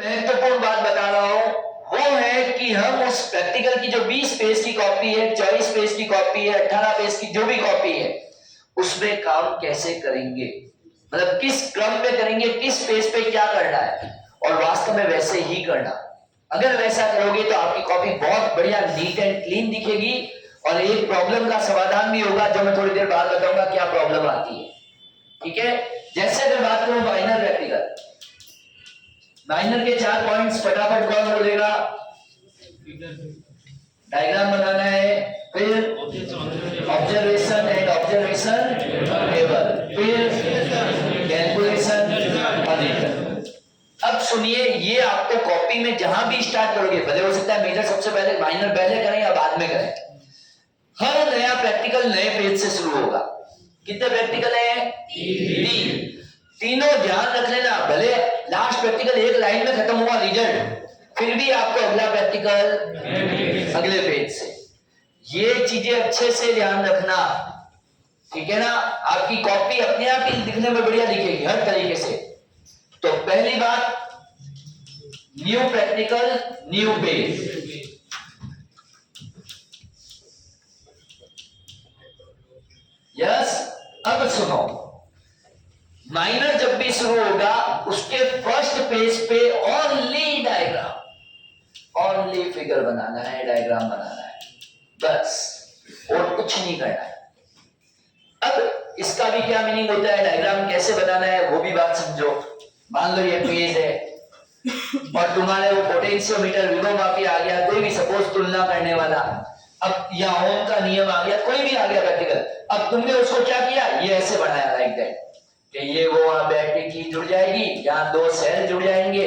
महत्वपूर्ण बात बता रहा हूं वो है कि हम उस प्रैक्टिकल की जो 20 पेज की कॉपी है, 24 पेज की कॉपी है, 18 पेज की जो भी कॉपी है, उसमें काम कैसे करेंगे, मतलब किस क्रम में करेंगे, किस पेज पे क्या करना है, और वास्तव में वैसे ही करना। अगर वैसा करोगे तो आपकी कॉपी बहुत बढ़िया नीट एंड क्लीन दिखेगी और एक प्रॉब्लम का समाधान भी होगा, जो मैं थोड़ी देर बाद बताऊंगा क्या प्रॉब्लम आती है। ठीक है, जैसे अगर बात करूं माइनर प्रैक्टिकल, माइनर के 4 पॉइंट्स फटाफट कौन बोलेगा? डायग्राम बनाना है, फिर ऑब्जर्वेशन एंड ऑब्जर्वेशन टेबल, फिर कैलकुलेशन ऑडिटर। अब सुनिए, ये आपको कॉपी में जहां भी स्टार्ट करोगे, भले हो सकता है मेजर सबसे पहले, माइनर पहले करें या बाद में करें, हर नया प्रैक्टिकल नए पेज से शुरू होगा। कितने प्रैक्टिकल है? 3। तीनों ध्यान रख लेना, भले लास्ट प्रैक्टिकल एक लाइन में खत्म हुआ रिजल्ट, फिर भी आपको अगला प्रैक्टिकल अगले पेज से। ये चीजें अच्छे से ध्यान रखना, ठीक है ना? आपकी कॉपी अपने आप ही दिखने में बढ़िया दिखेगी हर तरीके से। तो पहली बात, new practical new page. Yes, अब सुनो, माइनर जब भी शुरू होगा उसके फर्स्ट पेज पे ओनली डायग्राम, ओनली फिगर बनाना है, डायग्राम बनाना है, बस, और कुछ नहीं करना है। अब इसका भी क्या मीनिंग होता है, डायग्राम कैसे बनाना है वो भी बात समझो। मान लो ये पेज है और तुम्हारे वो पोटेंशियोमीटर, विभवमापी आ गया, कोई भी सपोज तुलना करने वाला, अब या ओम का नियम आ गया, कोई भी आ गया प्रैक्टिकल, अब तुमने उसको क्या किया, ये ऐसे बनाया लाइक दैट, कि ये वो वहां बैटरी की जुड़ जाएगी, यहाँ 2 सेल जुड़ जाएंगे,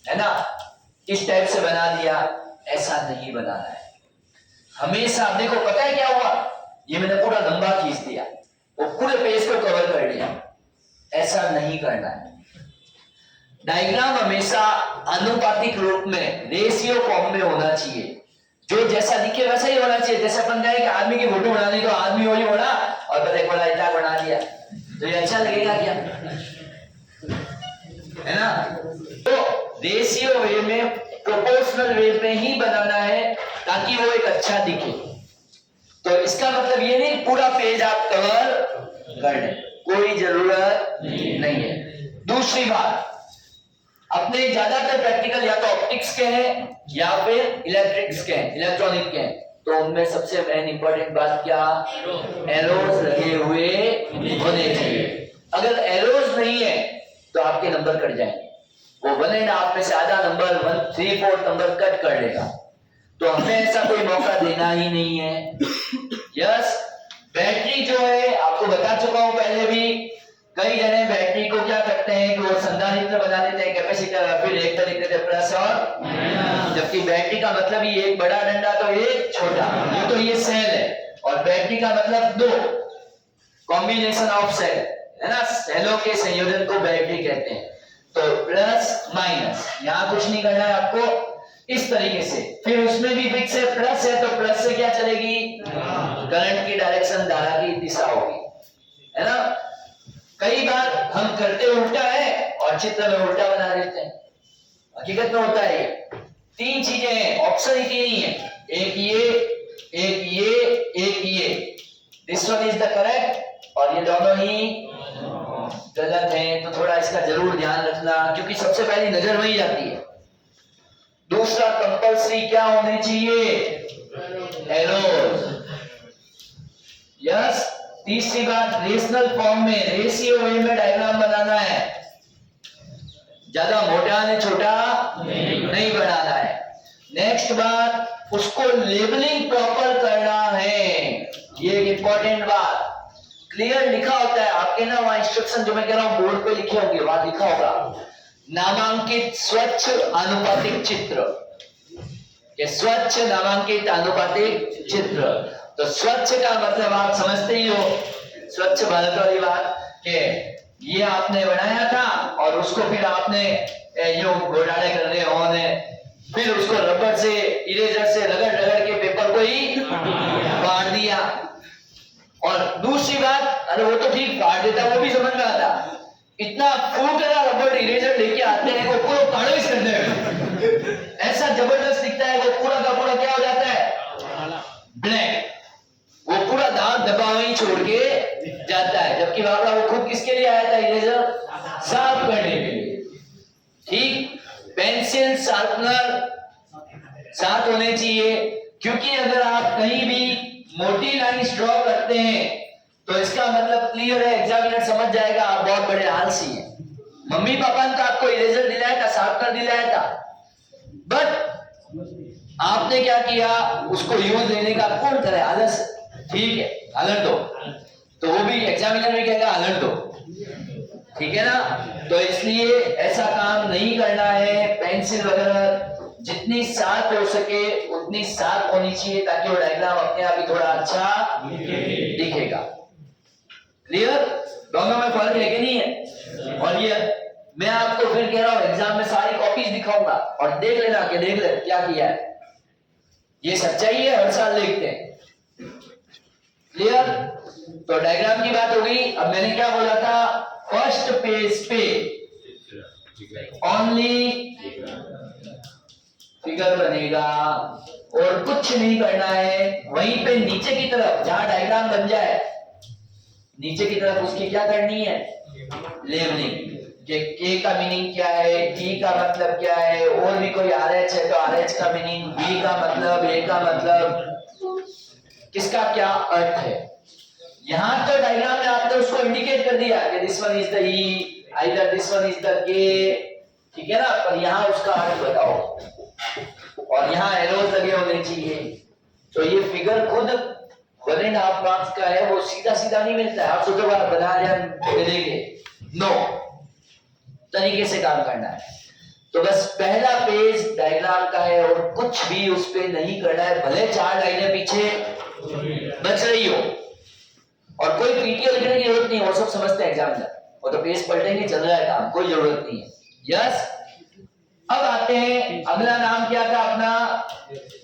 है ना, इस टाइप से बना दिया। ऐसा नहीं बनाना है हमेशा। देखो पता है क्या हुआ, ये मैंने पूरा लंबा खींच दिया, वो पूरे पेज को कवर कर लिया, ऐसा नहीं करना है। डायग्राम हमेशा अनुपातिक रूप में, रेशियो फॉर्म में होना चाहिए, जो जैसा दिखे वैसा ही होना चाहिए। जैसे अपन कहें कि आदमी की फोटो बनानी, तो आदमी वही बना और पता बड़ा इतना बना दिया, तो ये अच्छा लगेगा क्या? है ना? तो रेशियो वे में, प्रोपोर्शनल वे में ही बनाना है ताकि वो एक अच्छा दिखे। तो इसका मतलब ये नहीं पूरा पेज आप कवर कर लें, कोई जरूरत नहीं है। दूसरी बात, अपने ज्यादातर प्रैक्टिकल या तो ऑप्टिक्स के हैं या फिर इलेक्ट्रिक्स के हैं, इलेक्ट्रॉनिक के हैं, तो उनमें सबसे मेन इंपॉर्टेंट बात क्या, एरोज लगे हुए होने चाहिए। अगर एरोज नहीं है तो आपके नंबर कट जाएंगे, वो 1.5 में से आधा नंबर, 1/3 नंबर कट कर लेगा, तो हमें ऐसा कोई मौका देना ही नहीं है। यस, बैटरी जो है आपको बता चुका हूं पहले भी, कई जने बैटरी को क्या करते हैं कि वो संधारित्र बना देते हैं, कैपेसिटर, फिर एक पर लिख देते हैं प्लस और, जबकि बैटरी का मतलब ही एक बड़ा डंडा तो एक छोटा, ये तो ये सेल है, और बैटरी का मतलब 2, कॉम्बिनेशन ऑफ सेल, है ना, सेलों के संयोजन को बैटरी कहते हैं। तो प्लस माइनस, यहां कुछ नहीं करना है आपको, इस तरीके से। फिर उसमें भी फिक्स है, प्लस है तो प्लस से क्या चलेगी, करंट की डायरेक्शन, धारा की दिशा होगी, है ना। कई बार हम करते उल्टा है और चित्र में उल्टा बना देते हैं, हकीकत में होता है ये। 3 चीजें हैं, ऑप्शन ही 3 ही है, एक ये, एक ये, एक ये, this one is the correct, और ये दोनों ही गलत हैं। तो थोड़ा इसका जरूर ध्यान रखना, क्योंकि सबसे पहली नजर वही जाती है। दूसरा, कंपल्सरी क्या होने चाहिए, एरोज। यस। तीसरी बात, रेशनल फॉर्म में, रेशियो वे में डायग्राम बनाना है, ज्यादा मोटा ने छोटा नहीं बनाना है। नेक्स्ट बात, उसको लेबलिंग प्रॉपर करना है, ये एक इंपॉर्टेंट बात, क्लियर लिखा होता है आपके ना वहां इंस्ट्रक्शन, जो मैं कह रहा हूं बोर्ड पे लिखे होंगे, वहां लिखा होगा नामांकित स्वच्छ आनुपातिक चित्र, ये स्वच्छ नामांकित आनुपातिक चित्र। तो स्वच्छ का मतलब आप समझते ही हो, स्वच्छ भारत वाली बात, कि ये आपने बनाया था और उसको फिर आपने यो घोटाले कर रहे होने, फिर उसको रबर से, इरेजर से रगड़ रगड़ के पेपर को ही फाड़ दिया। और दूसरी बात, अरे वो तो ठीक फाड़ देता, वो भी समझ में आता, इतना फूकरा रबड़ इरेजर लेके आते हैं वो पूरा काला ही कर देगा, ऐसा जबरदस्त दिखता है वो पूरा का पूरा क्या हो जाता है, ब्लैक। वो पूरा दाग दबा वहीं छोड़ के जाता है, जबकि बाबरा वो खुद किसके लिए आया था, इरेजर साफ करने के लिए। ठीक, पेंसिल शार्पनर साथ होने चाहिए, क्योंकि अगर आप कहीं भी मोटी लाइंस ड्रॉ करते हैं तो इसका मतलब क्लियर है, एग्जामिनर समझ जाएगा आप बहुत बड़े आलसी हैं। मम्मी पापा ने तो आपको इरेजर दिलाया था, शार्पनर दिलाया था, बट आपने क्या किया, उसको यूज लेने का कौन करे, आलस। ठीक है, अलग दो, तो वो भी एग्जामिनर भी कहेगा अलग दो, ठीक है ना। तो इसलिए ऐसा काम नहीं करना है। पेंसिल वगैरह जितनी साफ हो सके उतनी साफ होनी चाहिए, ताकि वो डायग्राम अपने आप ही थोड़ा अच्छा दिखेगा। क्लियर, दोनों में फर्क है कि नहीं है। और ये मैं आपको फिर कह रहा हूं, एग्जाम में सारी कॉपीज दिखाऊंगा और देख लेना कि देख ले क्या किया है, ये सच्चाई है, हर साल देखते हैं। क्लियर, तो डायग्राम की बात हो गई। अब मैंने क्या बोला था, फर्स्ट पेज पे ओनली फिगर बनेगा और कुछ नहीं करना है। वहीं पे नीचे की तरफ जहां डायग्राम बन जाए, नीचे की तरफ उसकी क्या करनी है, लेबलिंग, कि के का मीनिंग क्या है, टी का मतलब क्या है, और भी कोई आरएच है तो आरएच का मीनिंग, बी का मतलब, ए का मतलब, किसका क्या अर्थ है। यहां तो डायग्राम में आपने उसको इंडिकेट कर दिया कि this one is the E, either this one is the के, ठीक है ना, पर यहां उसका अर्थ बताओ, और यहां एरोज लगे होने चाहिए। तो ये फिगर खुद 1.5 मार्क्स का है, वो सीधा सीधा नहीं मिलता है। आप सोचो आप बना मिलेंगे, नो, तरीके से काम करना है। तो बस पहला पेज डायग्राम का है और कुछ भी उस पे नहीं करना है, भले 4 लाइनें पीछे बच रही हो, और कोई पीटीओ लिखने की जरूरत नहीं है, वो सब समझते हैं एग्जामिनर, वो तो पेज पलटेंगे, चल रहा है काम, कोई जरूरत नहीं है। यस, अब आते हैं, अगला नाम क्या था अपना,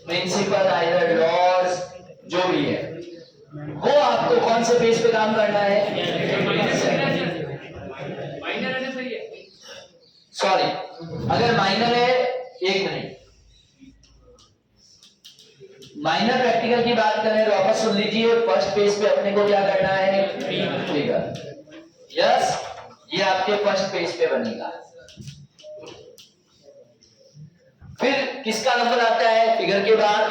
प्रिंसिपल, आइदर लॉज, जो भी है वो आपको कौन से पेज पे काम करना है, सॉरी, अगर माइनर है, एक मिनट, माइनर प्रैक्टिकल की बात करें तो वापस सुन लीजिए, फर्स्ट पेज पे अपने को क्या करना है, फिगर। यस, ये आपके फर्स्ट पेज पे बनेगा। फिर किसका नंबर आता है फिगर के बाद,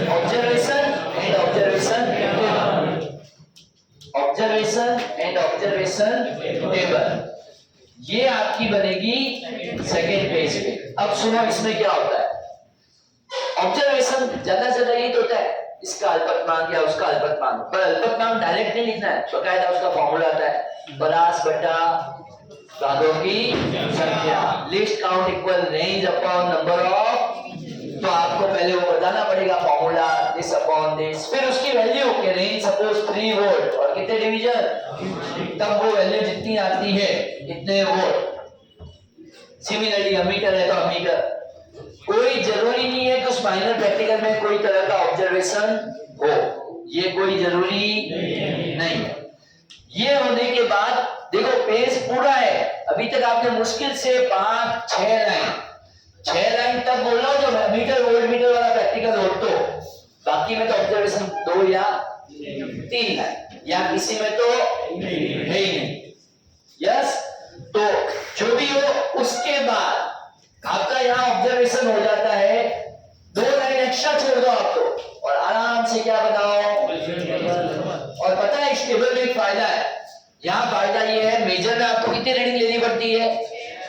observation and observation table, observation and observation table, ये आपकी बनेगी सेकेंड पेज पे। अब सुनो इसमें क्या होता है, ऑब्जर्वेशन ज्यादा से ज्यादा ये तो होता है, इसका अल्पतमांक या उसका अल्पतमांक, पर अल्पतमांक डायरेक्ट नहीं लिखना है, बकायदा उसका फॉर्मूला आता है, परास बटा भागों की संख्या, list count equal range upon number of, तो आपको पहले वो बताना पड़ेगा फॉर्मूला, दिस अपॉन दिस, फिर उसकी वैल्यू के रेंज सपोज 3 वोल्ट और कितने डिवीजन, तब वो वैल्यू जितनी आती है इतने वोल्ट। सिमिलरली अमीटर है तो अमीटर। कोई जरूरी नहीं है कि उस फाइनल प्रैक्टिकल में कोई तरह का ऑब्जर्वेशन हो, ये कोई जरूरी नहीं है। ये होने के बाद देखो पेज पूरा है, अभी तक आपने मुश्किल से 5-6 लाइन तक बोल रहा हूं, जो मीटर वोल्ट मीटर वाला प्रैक्टिकल हो, तो बाकी में तो ऑब्जर्वेशन 2 या 3 लाइन, या किसी में तो है ही नहीं। यस, तो जो भी हो उसके बाद आपका यहाँ ऑब्जर्वेशन हो जाता है, 2 लाइन एक्स्ट्रा छोड़ दो आप तो, और आराम से क्या बनाओ। और पता है इस टेबल में एक फायदा है, यहाँ फायदा ये है, मेजर में आपको कितनी रीडिंग लेनी पड़ती है,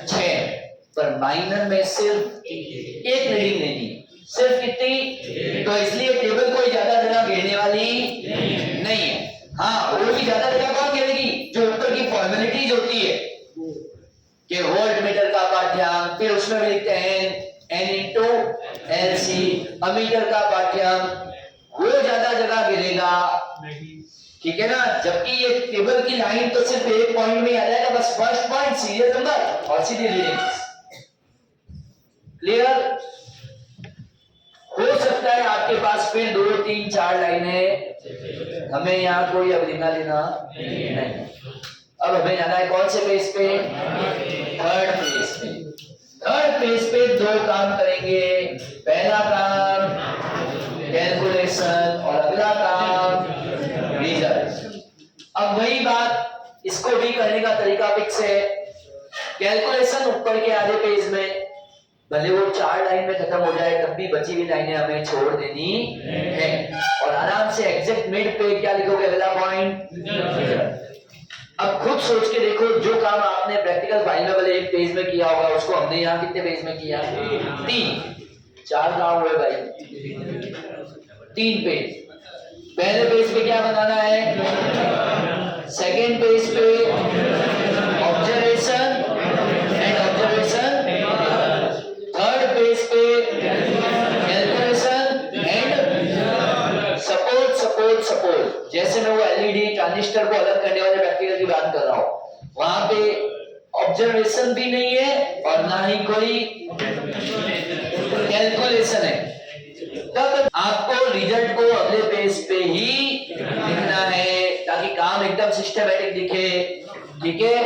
6, पर माइनर में सिर्फ 1 रीडिंग लेनी है, सिर्फ कितनी, तो इसलिए टेबल कोई ज्यादा जगह घेरने वाली नहीं है। हाँ, वो भी ज्यादा जगह कौन घेरेगी, जो ऊपर की फॉर्मेलिटीज होती है कि वोल्ट मीटर का पाठ्यांक, फिर उसमें भी लिखते हैं n इंटू LC, अमीटर का पाठ्यांक, वो ज्यादा जगह घेरेगा, ठीक है ना। जबकि ये टेबल की लाइन तो सिर्फ एक पॉइंट में आ जाएगा, बस फर्स्ट पॉइंट, सीरियल नंबर और सीधी रीडिंग। क्लियर, हो सकता है आपके पास फिर 2, 3, 4 लाइनें, हमें यहाँ कोई अब लिखना लेना नहीं। अब हमें जाना है कौन से पेज पे? थर्ड पेज पे। थर्ड पेज पे दो काम करेंगे। पहला काम कैलकुलेशन और अगला काम रिजल्ट। अब वही बात, इसको भी करने का तरीका फिक्स है। कैलकुलेशन ऊपर के आधे पेज में, भले वो 4 लाइन में खत्म हो जाए तब भी बची हुई लाइनें हमें छोड़ देनी है। और आराम से एग्जैक्ट मिड पे क्या लिखोगे? अगला पॉइंट। अब खुद सोच के देखो, जो काम आपने प्रैक्टिकल फाइल में वाले एक पेज में किया होगा, उसको हमने यहाँ कितने पेज में किया? 3। 4 काम हुए भाई, 3 पेज। पहले पेज पे क्या बनाना है? सेकेंड पेज पे observation and observation. Third page पे calculation and support support support. जैसे मैं वो एलईडी ट्रांजिस्टर को अलग करने वाले प्रैक्टिकल की बात कर रहा हूं, वहां पे ऑब्जर्वेशन भी नहीं है और ना ही कोई कैलकुलेशन है। तब आपको रिजल्ट को अगले पेज पे ही लिखना है ताकि काम एकदम सिस्टमैटिक दिखे। ठीक है?